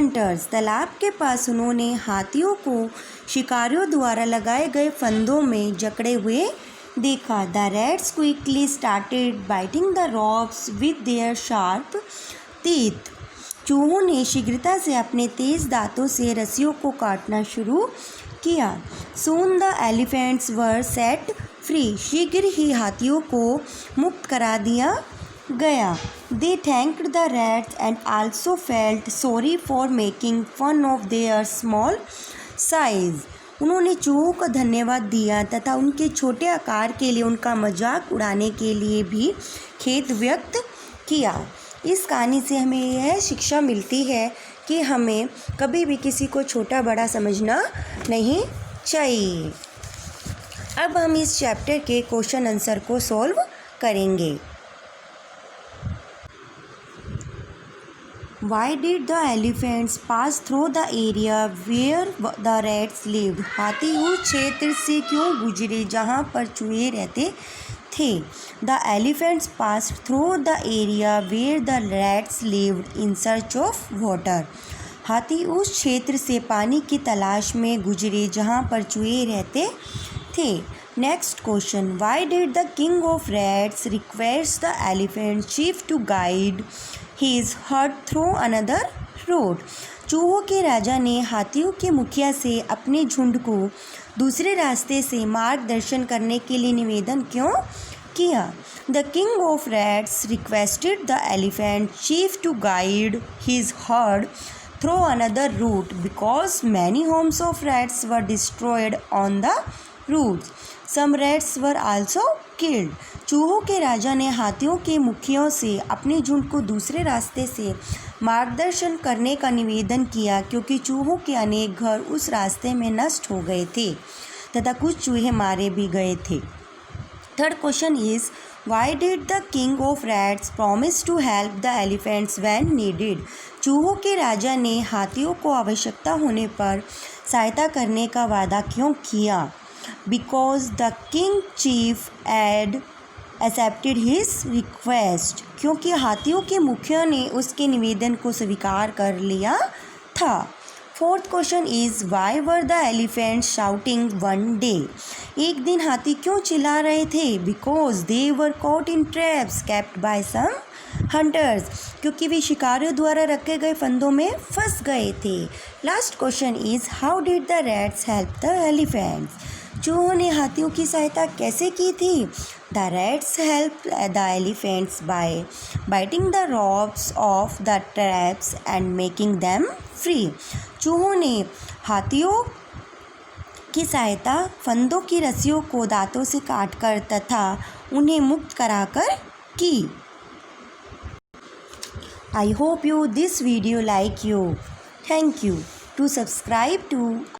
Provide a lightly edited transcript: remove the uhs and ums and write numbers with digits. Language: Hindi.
हंटर्स। तालाब के पास उन्होंने हाथियों को शिकारियों द्वारा लगाए गए फंदों में जकड़े हुए देखा। The rats quickly started biting the rocks with their sharp teeth. चूहों ने शीघ्रता से अपने तेज दांतों से रस्सियों को काटना शुरू किया। Soon the elephants were set free. शीघ्र ही हाथियों को मुक्त करा दिया गया। They thanked the rats and also felt sorry for making fun of their small size. उन्होंने चूहों को धन्यवाद दिया तथा उनके छोटे आकार के लिए उनका मजाक उड़ाने के लिए भी खेद व्यक्त किया। इस कहानी से हमें यह शिक्षा मिलती है कि हमें कभी भी किसी को छोटा बड़ा समझना नहीं चाहिए। अब हम इस चैप्टर के क्वेश्चन आंसर को सॉल्व करेंगे। Why did the elephants pass through the area where the rats lived? हाथी उस क्षेत्र से क्यों गुजरे जहाँ पर चूहे रहते थे? The elephants passed through the area where the rats lived in search of water. हाथी उस क्षेत्र से पानी की तलाश में गुजरे जहाँ पर चूहे रहते थे। Next question, Why did the king of rats request the elephant chief to guide his herd through another road? चूहों के राजा ने हाथियों के मुखिया से अपने झुंड को दूसरे रास्ते से मार्गदर्शन करने के लिए निवेदन क्यों किया? The king of rats requested the elephant chief to guide his herd through another route because many homes of rats were destroyed on the route. Some rats were also killed. चूहों के राजा ने हाथियों के मुखियों से अपने झुंड को दूसरे रास्ते से मार्गदर्शन करने का निवेदन किया क्योंकि चूहों के अनेक घर उस रास्ते में नष्ट हो गए थे तथा कुछ चूहे मारे भी गए थे। Third question is, why did the king of rats promise to help the elephants when needed? चूहों के राजा ने हाथियों को आवश्यकता होने पर सहायता करने का वादा क्यों किया? Because the king chief had accepted his request. क्योंकि हाथियों के मुखिया ने उसके निवेदन को स्वीकार कर लिया था। Fourth question is, why were the elephant shouting one day? एक दिन हाथी क्यों चिल्ला रहे थे? Because they were caught in traps kept by some hunters. क्योंकि वे शिकारियों द्वारा रखे गए फंदों में फंस गए थे। Last question is, how did the rats help the elephants? चूहों ने हाथियों की सहायता कैसे की थी? The rats help the elephants by biting the ropes off the traps and making them free. चूहों ने हाथियों की सहायता फंदों की रस्सियों को दांतों से काटकर तथा उन्हें मुक्त कराकर की। I hope you this video like you. Thank you. To subscribe to